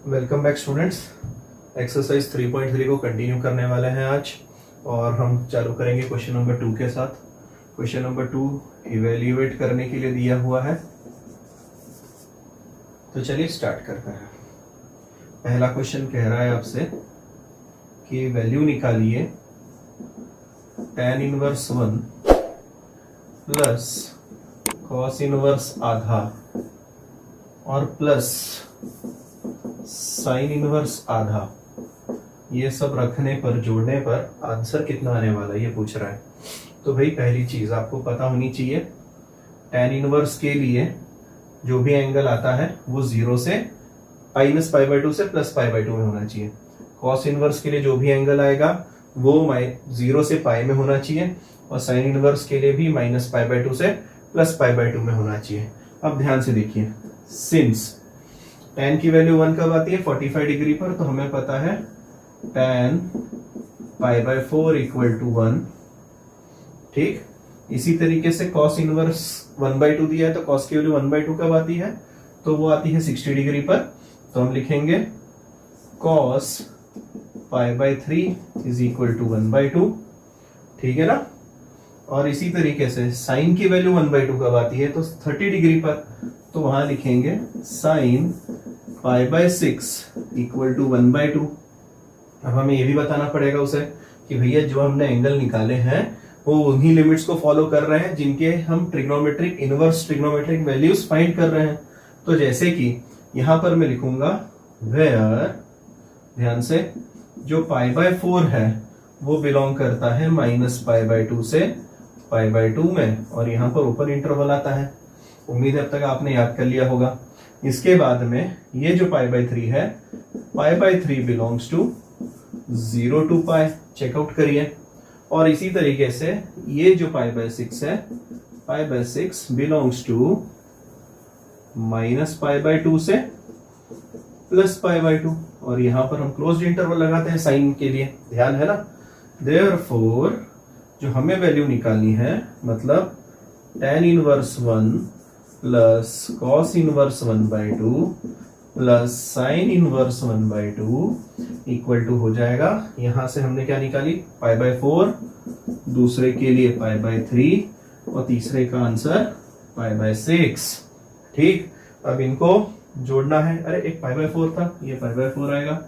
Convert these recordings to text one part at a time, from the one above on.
Welcome back students. Exercise 3.3 को continue करने वाले हैं आज, और हम चालू करेंगे क्वेश्चन नंबर 2 के साथ। क्वेश्चन नंबर 2 इवेल्युएट करने के लिए दिया हुआ है, तो चलिए स्टार्ट करते हैं। पहला क्वेश्चन कह रहा है आपसे कि वैल्यू निकालिए tan inverse 1 plus cos inverse आधा और प्लस साइन इनवर्स आधा, ये सब रखने पर, जोड़ने पर आंसर कितना आने वाला है ये पूछ रहा है। तो भाई पहली चीज आपको पता होनी चाहिए, tan इनवर्स के लिए जो भी एंगल आता है वो 0 से -π/2 से +π/2 में होना चाहिए। cos इनवर्स के लिए जो भी एंगल आएगा वो 0 से π में होना चाहिए, और साइन इनवर्स के लिए भी -π/2 से +π/2 में होना चाहिए। अब ध्यान से देखिए, सिंस tan की वैल्यू 1 कब आती है 45 डिग्री पर, तो हमें पता है tan π/4 = 1। ठीक, इसी तरीके से cos इनवर्स 1/2 दिया है, तो cos की वैल्यू 1/2 कब आती है, तो वो आती है 60 डिग्री पर। तो हम लिखेंगे cos π/3 = 1/2। ठीक है ना। और इसी तरीके से साइन की वैल्यू 1/2 कब आती है, तो 30 डिग्री पर, तो वहां लिखेंगे sin π/6 = 1/2। अब हमें ये भी बताना पड़ेगा उसे कि भैया जो हमने एंगल निकाले हैं वो उन्हीं लिमिट्स को फॉलो कर रहे हैं जिनके हम trigonometric inverse trigonometric values find कर रहे हैं। तो जैसे कि यहां पर मैं लिखूंगा वेयर, ध्यान से, जो π/4 है वो बिलोंग करता है -π/2 से π/2 में, और यहाँ पर ओपन इंटरवल आता है। उम्मीद है अब तक आपने याद कर लिया होगा। इसके बाद में ये जो π/3 है, π/3 बिलोंग्स टू 0 to π, चेकआउट करिए। और इसी तरीके से ये जो π/6 है, π/6 बिलोंग्स टू -π/2 से +π/2, और यहां पर हम क्लोज्ड इंटरवल लगाते हैं साइन के लिए, ध्यान है ना। देयरफॉर जो हमें वैल्यू निकालनी है, मतलब tan inverse 1 plus cos inverse 1/2 plus sine inverse 1/2 equal to हो जाएगा, यहां से हमने क्या निकाली π/4, दूसरे के लिए π/3, और तीसरे का आंसर π/6। ठीक, अब इनको जोड़ना है। अरे एक π/4 था, ये π/4 आएगा,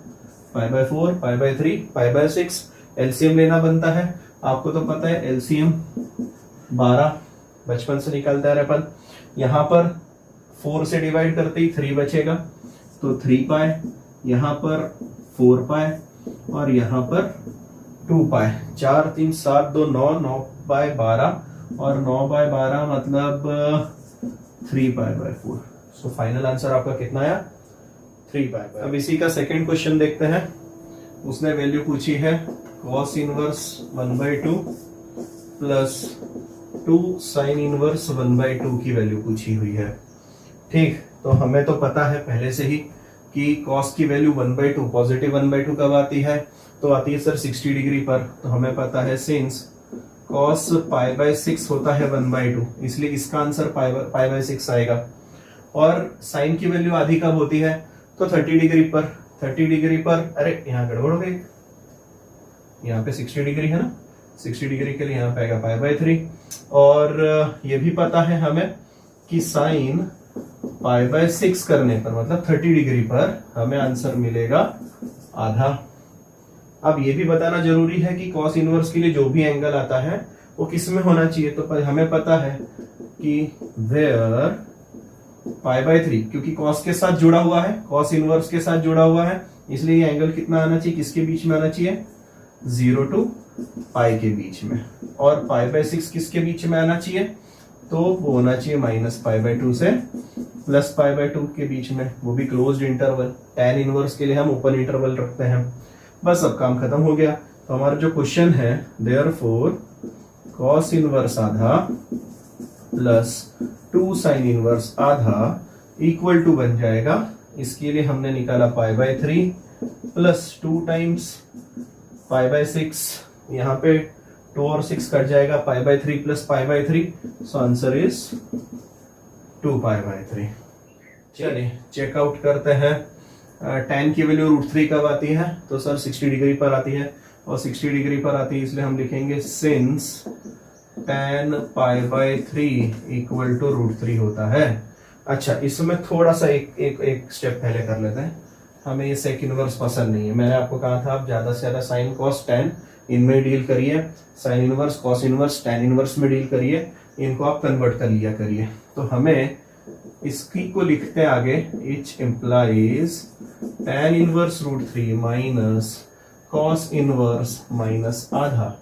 π/4 π/3 π/6, एलसीएम लेना बनता है। आपको तो पता है एलसीएम 12 बचपन से निकालते आ रहे अपन। यहां पर 4 से डिवाइड करते ही 3 बचेगा, तो 3π, यहां पर 4π, और यहां पर 2π। 4 3 7 2 9, 9/12, और 9/12 मतलब 3π/4। सो फाइनल आंसर आपका कितना आया, 3π। अब इसी का सेकंड क्वेश्चन देखते हैं। उसने वैल्यू पूछी है cos inverse 1/2 plus 2 sign inverse 1/2 की वैल्यू पूछी हुई है। ठीक, तो हमें तो पता है पहले से ही कि cos की वैल्यू 1/2 पॉजिटिव 1/2 कब आती है, तो आती है सर 60 डिग्री पर। तो हमें पता है सिंस cos π/6 होता है 1/2, इसलिए इसका आंसर π/6 आएगा। और साइन की वैल्यू आधी कब होती है, तो 30 डिग्री पर। 30 डिग्री पर, अरे यहाँ गड़बड़ हो गई, यहाँ पे 60 डिग्री है ना, 60 डिग्री के लिए यहाँ पे आएगा π/3। और ये भी पता है हमें कि साइन π/6 करने पर, मतलब 30 डिग्री पर, हमें आंसर मिलेगा आधा। अब ये भी बताना जरूरी है कि cos इनवर्स के लिए जो भी एंगल आता है वो किस में होना चाहिए। तो हमें पता है कि वेयर π/3, क्योंकि cos के साथ जुड़ा हुआ है, cos इनवर्स के साथ जुड़ा हुआ है, इसलिए ये एंगल कितना आना चाहिए, किसके बीच में आना चाहिए, 0 to π के बीच में। और π/6 किसके बीच में आना चाहिए, तो वो होना चाहिए -π/2 से +π/2 के बीच में, वो भी क्लोज्ड इंटरवल। tan इनवर्स के लिए हम ओपन इंटरवल रखते हैं। बस अब काम खत्म हो गया। तो हमारा जो क्वेश्चन है, देयरफॉर cos इनवर्स आधा प्लस 2 साइन इनवर्स आधा इक्वल टू बन जाएगा, इसके लिए हमने निकाला π/3 प्लस 2 टाइम्स π/6, यहाँ पे 2 और 6 कट जाएगा, π/3 प्लस π/3, सो आंसर इज 2π/3। चलिए चेकआउट करते हैं tan की वैल्यू √3 कब आती है? तो सर 60 डिग्री पर आती है, और 60 डिग्री पर आती है इसलिए हम लिखेंगे सिंस tan π/3 इक्वल टू √3 होता है। अच्छा, इसमें थोड़ा सा एक स्टेप पहले कर लेते हैं। हमें ये सेक इनवर्स पसंद नहीं है। मैंने आपको कहा था आप ज्यादा से ज्यादा साइन कॉस टैन इनमें डील करिए, sine inverse cos inverse tan inverse में डील करिए, इनको आप कन्वर्ट कर लिया करिए। तो हमें इसकी को लिखते हैं आगे, etch implies tan inverse √3 minus cos inverse minus आधा।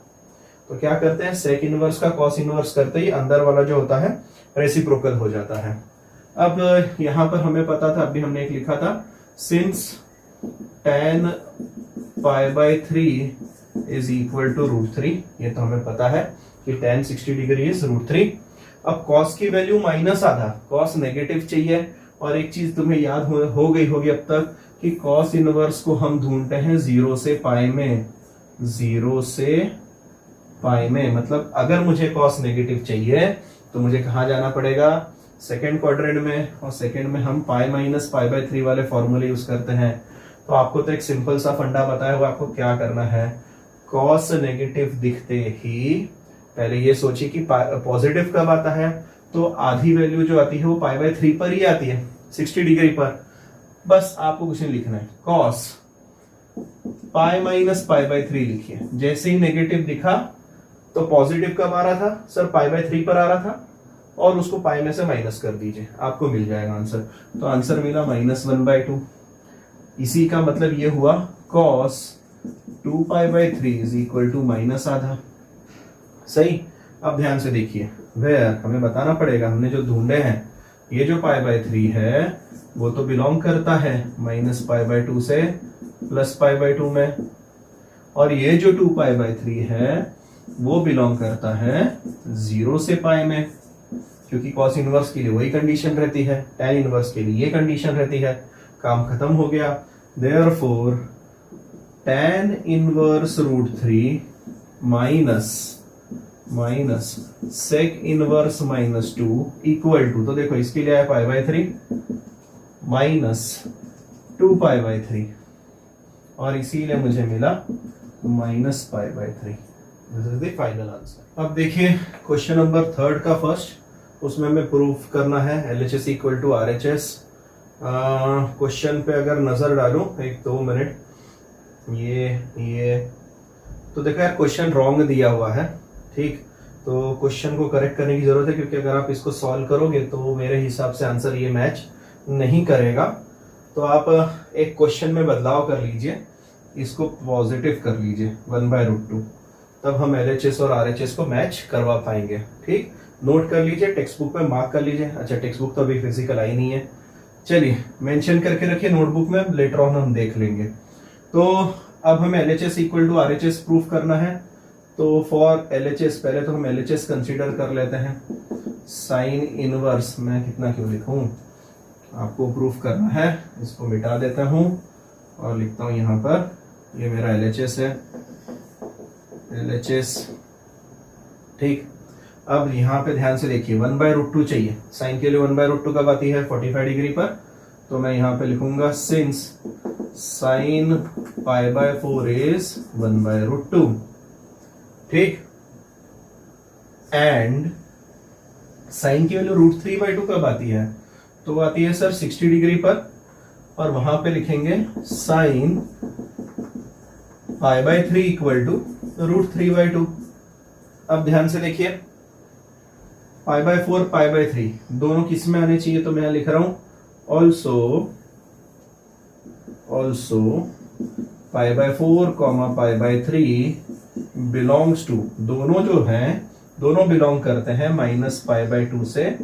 तो क्या करते हैं, सेक इनवर्स का कॉस इनवर्स करते ही अंदर वाला जो होता है रेसिप्रोकल हो जाता है। अब यहां पर हमें पता था, अभी हमने एक लिखा था, since tan π/3 is equal to √3, ये तो हमें पता है कि tan 60 डिग्री इज √3। अब cos की वैल्यू माइनस आधा, cos नेगेटिव चाहिए, और एक चीज तुम्हें याद हो गई होगी अब तक कि cos इनवर्स को हम ढूंढते हैं 0 से पाई में, 0 से पाई में। मतलब अगर मुझे cos नेगेटिव चाहिए तो मुझे कहां जाना पड़ेगा, सेकेंड क्वाड्रेंट में, और सेकेंड में हम पाई माइनस π/3 वाले फॉर्मूले यूज करते हैं। तो आपको तो एक सिंपल सा फंडा बताया हुआ, आपको क्या करना है, cos नेगेटिव दिखते ही पहले ये सोचिए कि पॉजिटिव कब आता है, तो आधी वैल्यू जो आती है वो π/3 पर ही आती है, 60 डिग्री पर। बस आपको कुछ नहीं लिखना है, cos पाई माइनस π/3 लिखिए। जैसे ही नेगेटिव दिखा तो पॉजिटिव कब आ रहा था सर, π/3 पर आ रहा था, और उसको पाई में से माइनस कर दीजिए, आपको मिल जाएगा आंसर। तो आंसर मिला -1/2। इसी का मतलब ये हुआ cos 2π/3 is equal to minus आधा। सही। अब ध्यान से देखिए, वेयर हमें बताना पड़ेगा, हमने जो ढूंढे हैं ये जो π/3 है वो तो बिलोंग करता है -π/2 से +π/2 में, और ये जो 2π/3 है वो बिलोंग करता है 0 से पाई में, क्योंकि cos इनवर्स के लिए वही कंडीशन रहती है, tan इनवर्स के लिए ये कंडीशन रहती है। काम खत्म हो गया। Therefore tan inverse √3 minus sec inverse -2 equal to, तो देखो इसके लिए आया π/3 -2π/3, और इसीलिए मुझे मिला -π/3। This is the final answer. अब देखिए क्वेश्चन नंबर 3 का फर्स्ट, उसमें हमें प्रूफ करना है LHS equal to RHS। Question पे अगर नजर डालूं 1-2 मिनट, ये तो देखो यार क्वेश्चन रॉन्ग दिया हुआ है, ठीक। तो क्वेश्चन को करेक्ट करने की जरूरत है, क्योंकि अगर आप इसको सॉल्व करोगे तो मेरे हिसाब से आंसर ये मैच नहीं करेगा। तो आप एक क्वेश्चन में बदलाव कर लीजिए, इसको पॉजिटिव कर लीजिए 1/√2, तब हम LHS और RHS को मैच करवा पाएंगे, ठीक। नोट कर लीजिए, टेक्स्ट बुक में मार्क कर लीजिए। अच्छा, टेक्स्ट बुक तो अभी फिजिकल आई नहीं है, चलिए मेंशन करके रखिए नोटबुक में, लेटर ऑन हम देख लेंगे। तो अब हमें LHS equal to RHS proof करना है। तो फॉर LHS पहले तो हम LHS कंसीडर कर लेते हैं। साइन इनवर्स, मैं कितना क्यों लिखूं, आपको प्रूफ करना है, इसको मिटा देता हूं और लिखता हूं यहां पर, ये मेरा LHS है, LHS, ठीक। अब यहाँ पे ध्यान से देखिए 1/√2 चाहिए, साइन के लिए 1/√2 कब आती है, 45 डिग्री पर। तो मैं यहाँ पे लिखूंगा सिंस साइन π/4 इज 1/√2, ठीक। एंड साइन की वैल्यू √3/2 कब आती है, तो आती है सर 60 डिग्री पर, और वहां पे लिखेंगे साइन π/3 इक्वल टू √3/2। अब ध्यान से देखिए π/4 π/3 दोनों किस में आने चाहिए, तो मैं लिख रहा हूं ऑल्सो π/4 π/3 बिलोंग्स टू, दोनों जो हैं दोनों बिलोंग करते हैं -π/2 से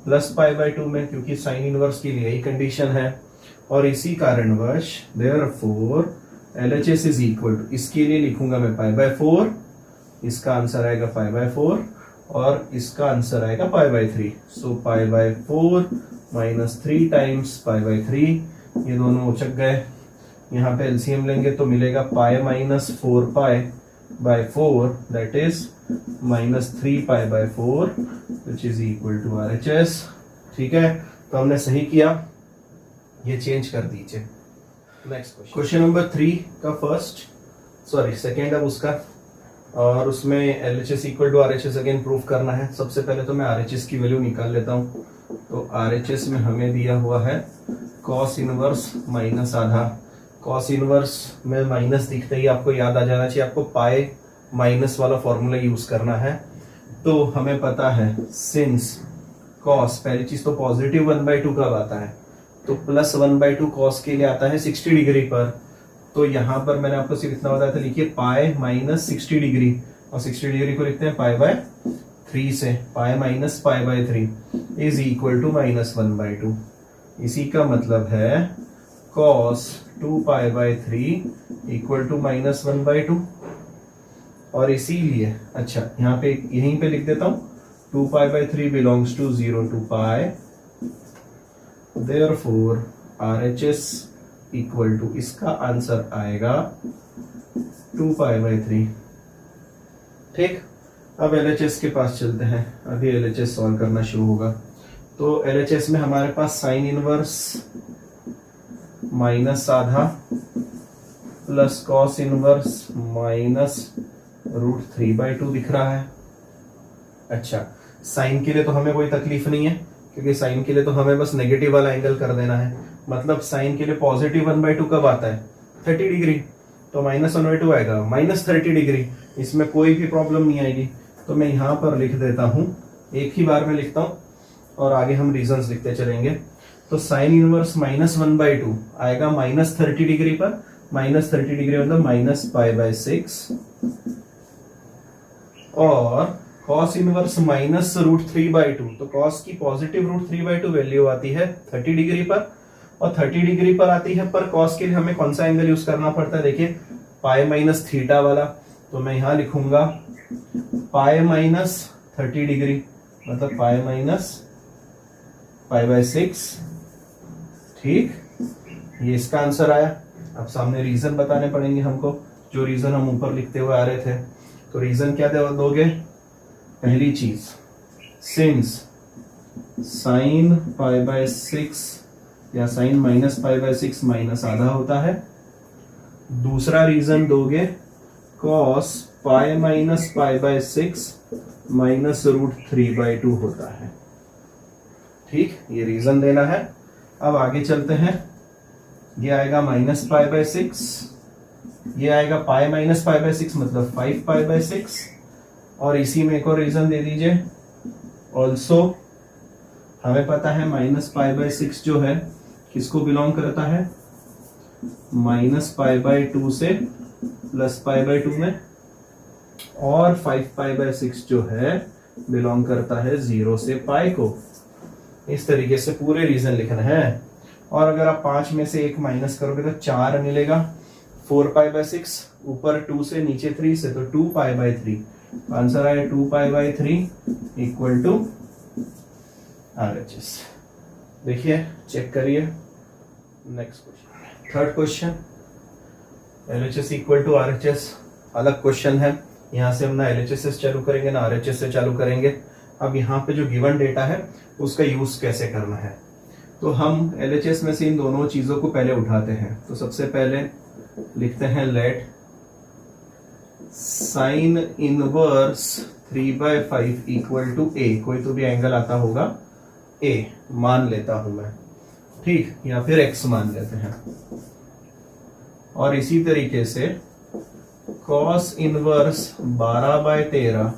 +π/2 में, क्योंकि साइन इनवर्स के लिए यही कंडीशन है। और इसी कारणवश therefore LHS is equal to, इसके लिए लिखूंगा मैं π/4, इसका आंसर आएगा π/4, और इसका आंसर आएगा π/3। सो π/4 -3 टाइम्स π/3, ये दोनों उचक गए। यहाँ पे एलसीएम लेंगे तो मिलेगा pi -4π/4, that is -3π/4 which is equal to RHS, ठीक है। तो हमने सही किया, ये चेंज कर दीजिए, नेक्स्ट क्वेश्चन नंबर 3 का सेकेंड अब उसका, और उसमें LHS equal to RHS again proof करना है। सबसे पहले तो मैं RHS की वैल्यू निकाल लेता हूँ। तो RHS में हमें दिया हुआ है कॉस इनवर्स माइनस आधा। कॉस इनवर्स में माइनस दिखते ही आपको याद आ जाना चाहिए, आपको पाई माइनस वाला फॉर्मूला यूज करना है। तो हमें पता है सिंस कॉस, पहली चीज तो पॉजिटिव 1/2 कब आता है, तो प्लस 1/2 कॉस के लिए आता है 60 डिग्री पर। तो यहाँ पर मैंने आपको सिर्फ इतना बताया था, लिखिए पाई माइनस 60 डिग्री, और 60 डिग्री को लिखते हैं पाई/3 से। Pi minus pi is equal to minus 1/2। इसी का मतलब है कॉस 2π/3 इक्वल टू माइनस 1/2। और इसीलिए अच्छा यहाँ पे यहीं पे लिख देता हूं, 2π/3 belongs to 0 to π, therefore RHS equal to, इसका आंसर आएगा 2π/3। ठीक, अब LHS के पास चलते हैं। अभी LHS सॉल्व करना शुरू होगा। तो LHS में हमारे पास साइन इनवर्स माइनस आधा प्लस कॉस इनवर्स माइनस √3/2 दिख रहा है। अच्छा, साइन के लिए तो हमें कोई तकलीफ नहीं है, क्योंकि साइन के लिए तो हमें बस नेगेटिव वाला एंगल कर देना है। मतलब साइन के लिए पॉजिटिव 1/2 कब आता है, 30 डिग्री, तो माइनस 1/2 आएगा माइनस 30 डिग्री। इसमें कोई भी प्रॉब्लम नहीं आएगी। तो मैं यहां पर लिख देता हूं, एक ही बार में लिखता हूं और आगे हम रीजंस लिखते चलेंगे। तो साइन इनवर्स माइनस 1/2 आएगा माइनस 30 डिग्री पर। माइनस 30 डिग्री मतलब माइनस π/6, और cos इनवर्स माइनस √3/2, तो cos की पॉजिटिव √3/2 वैल्यू आती है 30 डिग्री पर, और 30 डिग्री पर आती है। पर cos के लिए हमें कौन सा एंगल यूज करना पड़ता है, देखिए पाई माइनस थीटा वाला। तो मैं यहां लिखूंगा पाई माइनस 30 डिग्री मतलब पाई माइनस π/6। ठीक, ये इसका आंसर आया। अब सामने रीजन बताने पड़ेंगे हमको, जो रीजन हम ऊपर लिखते हुए आ रहे थे। तो रीजन क्या दोगे, पहली चीज सिंस साइन π/6 या साइन माइनस π/6 माइनस आधा होता है। दूसरा रीजन दोगे कॉस पाई माइनस π/6 माइनस √3/2 होता है। ठीक, ये रीजन देना है। अब आगे चलते हैं। ये आएगा माइनस π/6, ये आएगा पाई माइनस π/6 मतलब 5π/6, और इसी में एक और रीजन दे दीजिए। ऑल्सो हमें पता है माइनस π/6 जो है किसको बिलोंग करता है, माइनस π/2 से प्लस π/2 में, और 5π/6 जो है बिलोंग करता है 0 से पाई को। इस तरीके से पूरे रीजन लिखना है। और अगर आप 5 में से 1 माइनस करोगे तो 4 मिलेगा। 4π/6 ऊपर 2 से नीचे 3 से, तो 2π/3। आंसर आया 2π/3 इक्वल टू RHS। देखिए, चेक करिए। Next question, third question, LHS equal to RHS अलग क्वेश्चन है। यहां से हम ना LHS से चालू करेंगे ना RHS से चालू करेंगे। अब यहाँ पे जो गिवन डेटा है उसका यूज कैसे करना है, तो हम LHS में से इन दोनों चीजों को पहले उठाते हैं। तो सबसे पहले लिखते हैं let sine inverse 3/5 equal to A। कोई तो भी एंगल आता होगा, A मान लेता हूं मैं, ठीक, या फिर X मान लेते हैं। और इसी तरीके से cos inverse 12/13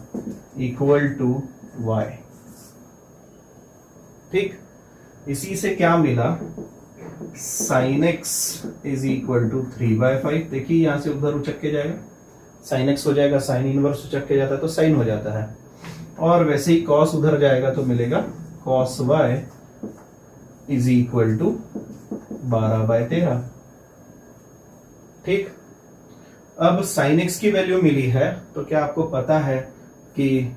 equal to Y। ठीक, इसी से क्या मिला, sin x is equal to 3/5। देखिए यहां से उधर उचक के जाएगा, sin x हो जाएगा, sin इनवर्स उचक के जाता है तो sin हो जाता है। और वैसे ही cos उधर जाएगा तो मिलेगा cos y is equal to 12/13। ठीक, अब sin x की वैल्यू मिली है, तो क्या आपको पता है कि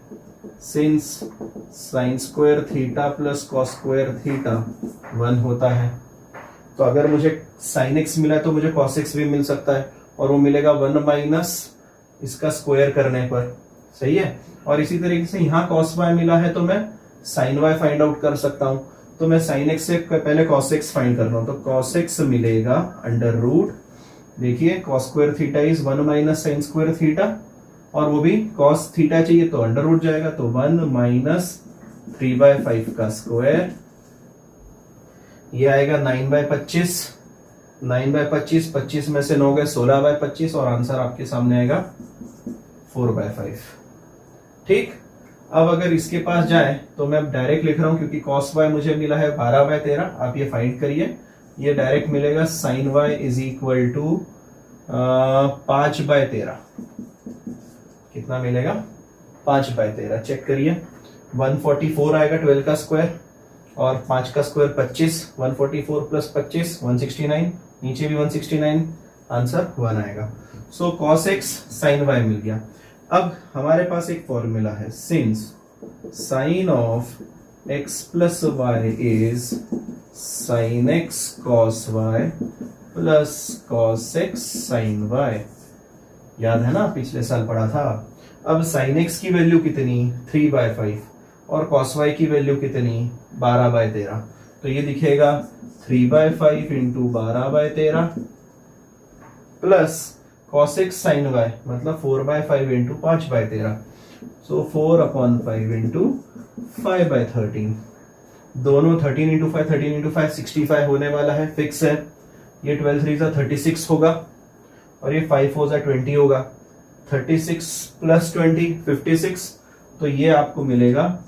since sine square theta plus cos square theta 1 होता है, तो अगर मुझे साइन एक्स मिला है तो मुझे कॉस एक्स भी मिल सकता है, और वो मिलेगा 1 माइनस इसका स्क्वायर करने पर। सही है। और इसी तरीके से यहाँ कॉस वाई मिला है तो मैं साइन वाई फाइंड आउट कर सकता हूं। तो मैं साइन एक्स से पहले कॉस एक्स फाइंड कर रहा हूं, तो कॉस एक्स मिलेगा अंडर रूट, देखिए cos square theta is 1 minus sign square theta, और वो भी कॉस थीटा चाहिए तो अंडर रूट जाएगा, तो 1 माइनस 3/5 का स्क्वायर, ये आएगा 9/25, 9/25, 25 में से 9 गए 16/25, और आंसर आपके सामने आएगा 4/5। ठीक, अब अगर इसके पास जाए तो मैं डायरेक्ट लिख रहा हूं, क्योंकि cos y मुझे मिला है 12/13, आप ये फाइंड करिए, ये डायरेक्ट मिलेगा sin y is equal to 5/13, कितना मिलेगा 5/13, चेक करिए 144 आएगा 12 का स्क्वायर, और 5 का स्क्वायर 25, 144 प्लस 25 169, नीचे भी 169, आंसर 1 आएगा। सो cos x sin y मिल गया। अब हमारे पास एक फॉर्मूला है, since sine of x plus y is sine x cos y plus cos x sin y, याद है ना, पिछले साल पढ़ा था। अब sin x की वैल्यू कितनी 3/5 और cos y की वैल्यू कितनी 12/13, तो ये दिखेगा 3/5 into 12/13 plus cos x sin y मतलब 4/5 इंटू 5/13, सो 4/5 इंटू 5/13, दोनों 13 इंटू 5 13 इंटू 5 65 होने वाला है, फिक्स है। ये 12 3 36 होगा, और ये 5 4 20 होगा, 36 प्लस 20 56, तो ये आपको मिलेगा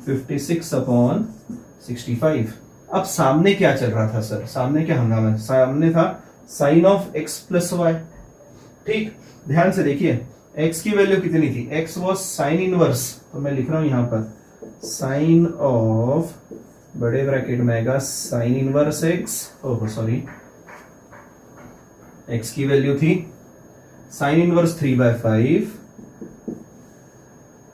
56/65। अब सामने क्या चल रहा था सर, सामने क्या हंगामा, सामने था sine of x plus y. ठीक, ध्यान से देखिए x की वैल्यू कितनी थी, x वॉज साइन इनवर्स, तो मैं लिख रहा हूं यहां पर साइन ऑफ, बड़े ब्रैकेट में आएगा sine inverse x, oh sorry, x की वैल्यू थी sign inverse 3/5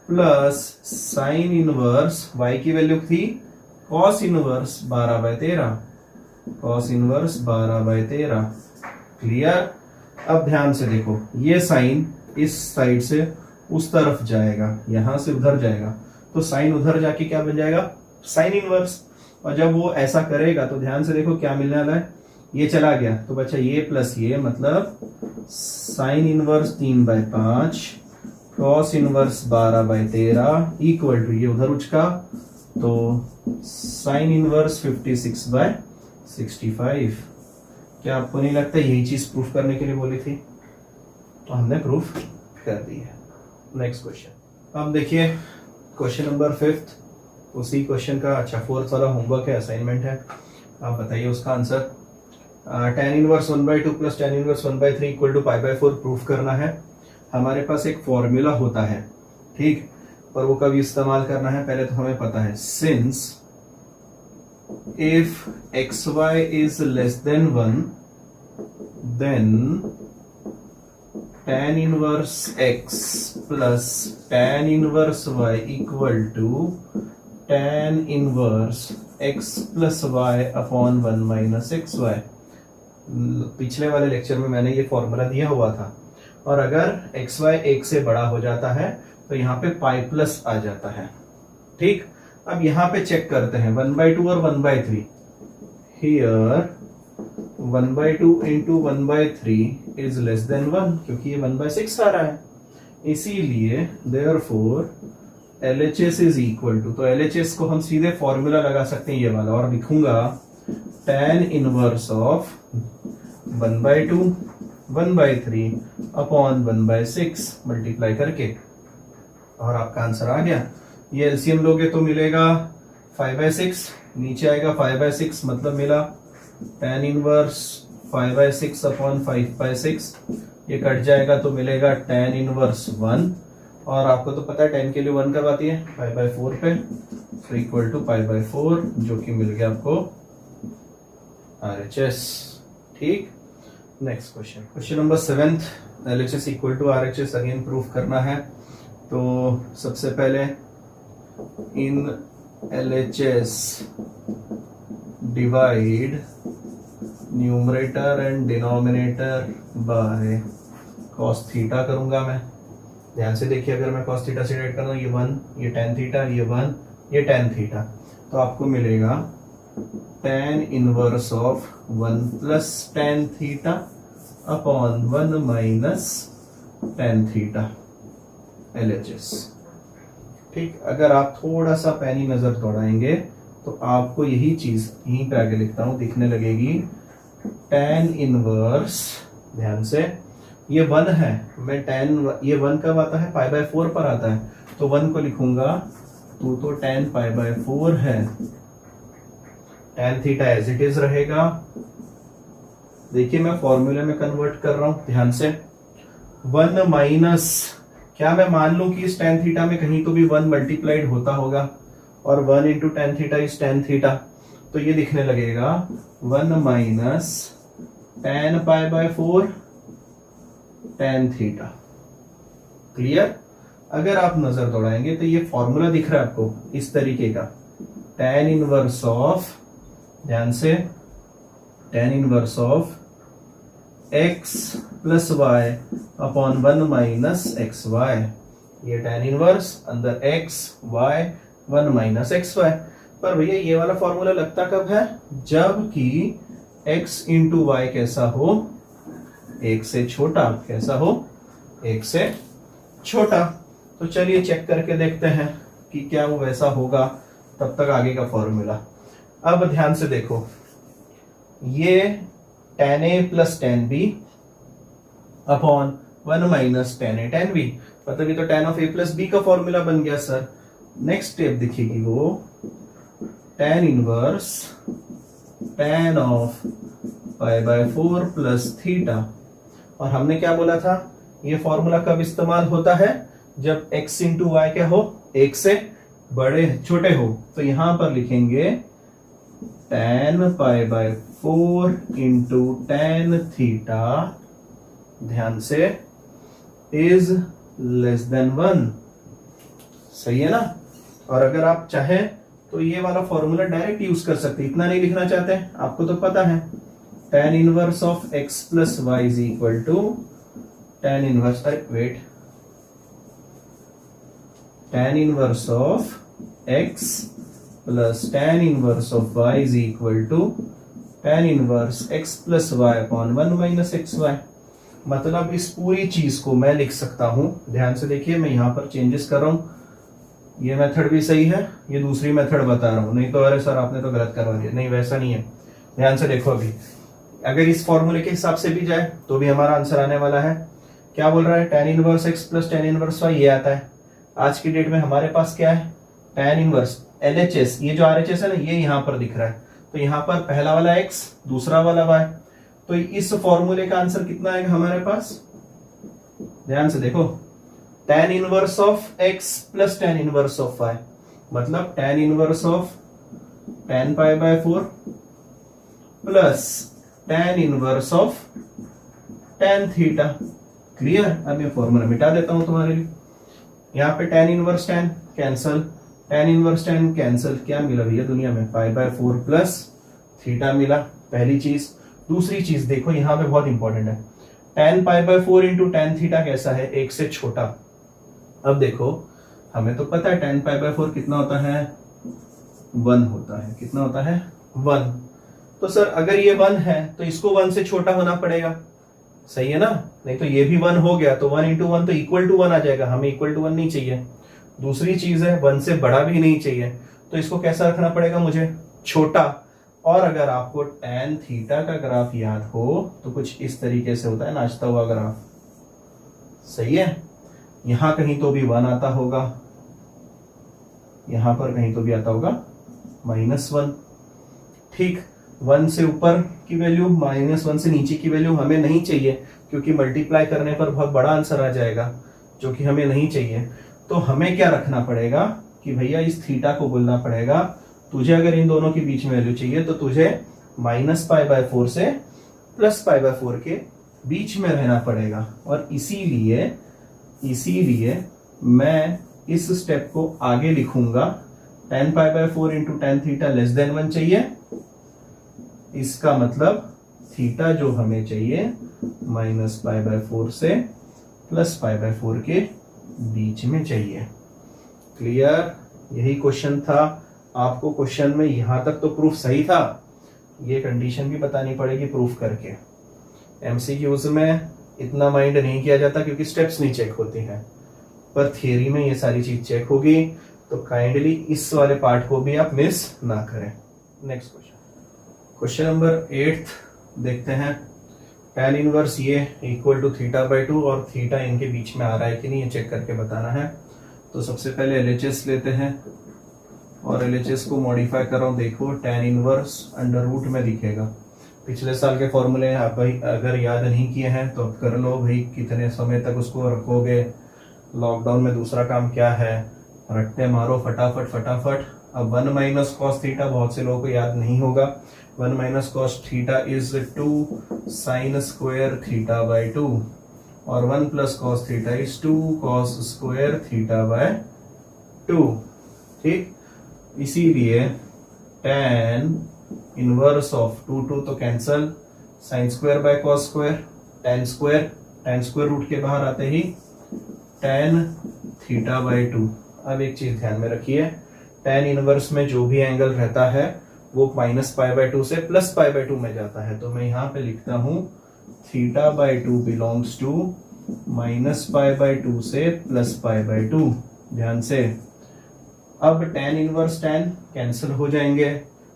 plus sine inverse y की वैल्यू थी cos inverse 12/13, cos inverse 12/13, clear. अब ध्यान से देखो, ये साइन इस साइड से उस तरफ जाएगा, यहां से उधर जाएगा, तो साइन उधर जाके क्या बन जाएगा साइन इनवर्स, और जब वो ऐसा करेगा तो ध्यान से देखो क्या मिलने वाला है, ये चला गया तो बच्चा ये प्लस ये, मतलब sine inverse 3/5 cos inverse 12/13 equal to ये उधर उचका, तो साइन इनवर्स 56/65। क्या आपको नहीं लगता यही चीज प्रूफ करने के लिए बोली थी, तो हमने प्रूफ कर दी है। नेक्स्ट क्वेश्चन, अब देखिए क्वेश्चन नंबर 5, उसी क्वेश्चन का, अच्छा 4th वाला होमवर्क है, असाइनमेंट है, आप बताइए उसका answer. tan inverse 1/2 plus tan inverse 1/3 equal to π/4 proof करना है। हमारे पास एक फॉर्मूला होता है, ठीक, पर वो कब इस्तेमाल करना है पहले तो हमें पता है, since if xy is less than 1 then tan inverse x plus tan inverse y equal to tan inverse x plus y upon 1 minus xy। पिछले वाले लेक्चर में मैंने ये फॉर्मूला दिया हुआ था, और अगर xy 1 से बड़ा हो जाता है तो यहाँ पे पाई प्लस आ जाता है। ठीक, अब यहां पे चेक करते हैं 1/2 और 1/3, here 1/2 into 1/3 is less than 1, क्योंकि ये 1/6 आ रहा है, इसीलिए therefore LHS is equal to, तो LHS को हम सीधे फॉर्मूला लगा सकते हैं ये वाला, और लिखूंगा tan inverse of 1/2 1/3 upon 1/6 multiply करके, और आपका आंसर आ गया। ये एलसीएम लोगे तो मिलेगा 5/6, नीचे आएगा 5/6, मतलब मिला tan इनवर्स 5/6 अपॉन 5/6, ये कट जाएगा तो मिलेगा tan इनवर्स 1, और आपको तो पता है tan के लिए 1 कब आती है 5/4 पे, तो इक्वल टू 5/4, जो कि मिल गया आपको RHS। ठीक, next question, question number 7, LHS equal to RHS again proof करना है। तो सबसे पहले in LHS divide numerator and denominator by cos theta करूंगा मैं। ध्यान से देखिए, अगर मैं cos थीटा से डिवाइड कर दूं, ये 1, ये tan थीटा, ये 1, ये tan थीटा, तो आपको मिलेगा tan inverse of 1 plus tan theta upon 1 minus tan theta LHS। ठीक, अगर आप थोड़ा सा पैनी नजर दौड़ाएंगे तो आपको यही चीज यहीं पे आगे लिखता हूं दिखने लगेगी। tan इनवर्स, ध्यान से, ये 1 है, मैं tan, ये 1 कब आता है, पाई बाय 4 पर आता है, तो 1 को लिखूंगा तो tan पाई बाय 4 है, tan theta as it is रहेगा। देखिए मैं फॉर्मूले में कन्वर्ट कर रहा हूं, ध्यान से। 1 माइनस, क्या मैं मान लूं कि इस tan थीटा में कहीं तो भी 1 मल्टीप्लाइड होता होगा, और 1 into tan theta is tan theta, तो ये दिखने लगेगा 1 minus tan pi by 4 tan theta. Clear? अगर आप नजर दौड़ाएंगे तो ये फॉर्मूला दिख रहा है आपको इस तरीके का, tan इनवर्स ऑफ, ध्यान से, tan inverse of x plus y upon 1 minus x y. ये tan इनवर्स अंदर x y 1 minus x y. पर भैया ये वाला फॉर्मूला लगता कब है, जबकि x इंटू वाई कैसा हो, एक से छोटा, कैसा हो, एक से छोटा। तो चलिए चेक करके देखते हैं कि क्या वो वैसा होगा, तब तक आगे का फॉर्मूला। अब ध्यान से देखो, ये tan a plus tan b upon 1 minus tan a tan b, मतलब ये तो tan of a plus b का फॉर्मूला बन गया सर। नेक्स्ट स्टेप दिखेगी वो tan inverse tan of pi by 4 plus theta. और हमने क्या बोला था, ये फॉर्मूला कब इस्तेमाल होता है, जब x इंटू वाई क्या हो, एक से बड़े छोटे हो। तो यहां पर लिखेंगे tan pi by 4 into tan theta, ध्यान से, इज लेस देन 1। सही है ना? और अगर आप चाहें तो ये वाला फॉर्मूला डायरेक्ट यूज कर सकते, इतना नहीं लिखना चाहते, आपको तो पता है tan inverse of x plus y is equal to tan inverse, अरे wait, tan inverse of x plus tan inverse of y is equal to tan inverse x plus y upon 1 minus x y. मतलब इस पूरी चीज को मैं लिख सकता हूं, ध्यान से देखिए, मैं यहां पर चेंजेस कर रहा हूं। ये मेथड भी सही है, ये दूसरी मेथड बता रहा हूं, नहीं तो अरे सर आपने तो गलत करवा दिया, नहीं वैसा नहीं है। ध्यान से देखो, अभी अगर इस फॉर्मूले के हिसाब से भी जाए तो भी हमारा आंसर आने वाला है। क्या बोल रहा है, tan inverse x plus tan inverse y, ये आता है। आज की डेट में हमारे पास क्या है, tan इनवर्स LHS, ये जो RHS है ना, ये यहां पर दिख रहा है, तो यहां पर पहला वाला x, दूसरा वाला y, तो इस फॉर्मूले का आंसर कितना आएगा हमारे पास, ध्यान से देखो, tan inverse of x plus tan inverse of y, मतलब tan inverse of tan pi by 4 plus tan inverse of tan theta. Clear? अब ये फॉर्मूला मिटा देता हूं तुम्हारे लिए। यहाँ पे tan inverse tan cancel, tan inverse tan cancel, क्या मिला भैया दुनिया में, पाई बाय 4 प्लस थीटा मिला, पहली चीज। दूसरी चीज देखो, यहाँ पे बहुत इंपॉर्टेंट है, tan pi by 4 into tan theta कैसा है, एक से छोटा। अब देखो, हमें तो पता है tan पाई बाय 4 कितना होता है, 1 होता है, कितना होता है, 1। तो सर अगर ये 1 है तो इसको 1 से छोटा होना पड़ेगा, सही है ना? नहीं तो ये भी 1 हो गया तो 1 इंटू 1 तो इक्वल टू 1 आ जाएगा, हमें इक्वल टू 1 नहीं चाहिए। दूसरी चीज है 1 से बड़ा भी नहीं चाहिए, तो इसको कैसा रखना पड़ेगा मुझे, छोटा। और अगर आपको tan थीटा का ग्राफ याद हो तो कुछ इस तरीके से होता है, नाचता हुआ ग्राफ, सही है? यहां कहीं तो भी 1 आता होगा, यहां पर कहीं तो भी आता होगा -1। ठीक, 1 से ऊपर की वैल्यू, -1 से नीचे की वैल्यू हमें नहीं चाहिए, क्योंकि मल्टीप्लाई करने पर बहुत बड़ा आंसर आ जाएगा, जो कि हमें नहीं चाहिए। तो हमें क्या रखना पड़ेगा कि भैया इस थीटा को बोलना पड़ेगा, तुझे अगर इन दोनों के बीच में वैल्यू चाहिए तो तुझे -पाई बाय 4 से +पाई बाय 4 के बीच में रहना पड़ेगा। और इसीलिए मैं इस स्टेप को आगे लिखूंगा, tan pi by 4 into tan theta less than 1 चाहिए, इसका मतलब थीटा जो हमें चाहिए -पाई बाय 4 से +पाई बाय 4 के बीच में चाहिए। क्लियर? यही क्वेश्चन था, आपको क्वेश्चन में यहां तक तो प्रूफ सही था, ये कंडीशन भी बतानी पड़ेगी प्रूफ करके। एमसीक्यूज में इतना माइंड नहीं किया जाता क्योंकि स्टेप्स नहीं चेक होती हैं, पर थियरी में ये सारी चीज चेक होगी, तो काइंडली इस वाले पार्ट को भी आप मिस ना करें। नेक्स्ट क्वेश्चन नंबर 8 देखते हैं। tan इनवर्स ये इक्वल टू θ/2 और थीटा इनके बीच में आ रहा है कि नहीं, ये चेक करके बताना है। तो सबसे पहले LHS लेते हैं और LHS को मॉडिफाई कर रहा हूं। देखो tan इनवर्स अंडर रूट में दिखेगा। पिछले साल के फॉर्मूले आप भाई अगर याद नहीं किए हैं तो अब कर लो भाई, कितने समय तक उसको रखोगे। लॉकडाउन में दूसरा काम क्या है, रट्टे मारो फटाफट फटाफट। अब 1 माइनस कॉस थीटा बहुत से लोगों को याद नहीं होगा। 1 minus cos theta is 2 sine square θ/2 और 1 plus cos theta is 2 cos square θ/2। ठीक, इसीलिए tan इनवर्स ऑफ 2 तो cancel, sine square by cos square, tan square root के बाहर आते ही tan θ/2। अब एक चीज ध्यान में रखिए, tan इनवर्स में जो भी एंगल रहता है वो -π/2 से +π/2 में जाता है। तो मैं यहां पे लिखता हूं θ/2 बिलोंग्स टू -π/2 से +π/2। ध्यान से, अब tan इनवर्स tan कैंसिल हो जाएंगे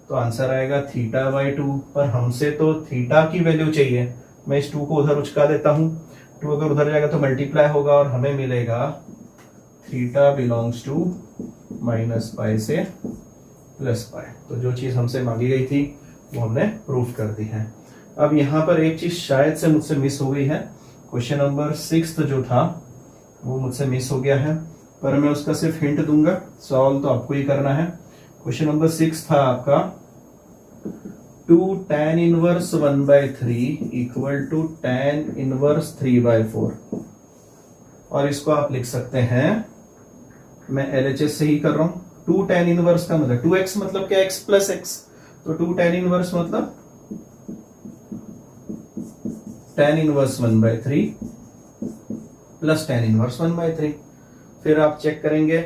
तो आंसर आएगा θ/2। पर हमसे तो थीटा की वैल्यू चाहिए, मैं इस 2 को उधर उचका देता हूं। 2 अगर उधर जाएगा तो मल्टीप्लाई होगा और हमें मिलेगा थीटा बिलोंग्स टू -π से +π। तो जो चीज हमसे मांगी गई थी वो हमने प्रूफ कर दी है। अब यहां पर एक चीज शायद से मुझसे मिस हो गई है। क्वेश्चन नंबर 6 जो था वो मुझसे मिस हो गया है, पर मैं उसका सिर्फ हिंट दूंगा, सॉल्व तो आपको ही करना है। क्वेश्चन नंबर 6 था आपका 2 tan inverse 1/3 equal to tan inverse 3/4। और इसको आप लिख सकते हैं, मैं LHS से ही कर रहा हूं। 2 tan इनवर्स का मतलब 2x मतलब क्या, x प्लस x। तो 2 tan इनवर्स मतलब tan inverse 1/3 plus tan inverse 1/3। फिर आप चेक करेंगे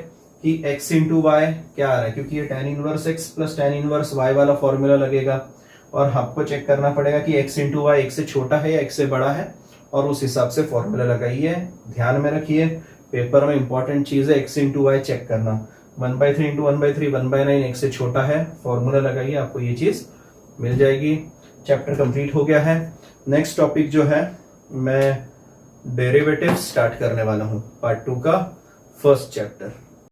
कि x इंटू वाई क्या आ रहा है, क्योंकि ये tan inverse x plus tan inverse y वाला फॉर्मूला लगेगा। और आपको चेक करना पड़ेगा कि x इंटू वाई x से छोटा है या x से बड़ा है, और उस हिसाब से फॉर्मूला लगाइए। ध्यान में रखिए, पेपर में इंपॉर्टेंट चीज है x इंटू वाई चेक करना। 1/3 इंटू 1/3 1/9 x से छोटा है, फॉर्मूला लगाइए, आपको ये चीज मिल जाएगी। चैप्टर कंप्लीट हो गया है। नेक्स्ट टॉपिक जो है, मैं डेरिवेटिव स्टार्ट करने वाला हूं, पार्ट 2 का फर्स्ट चैप्टर।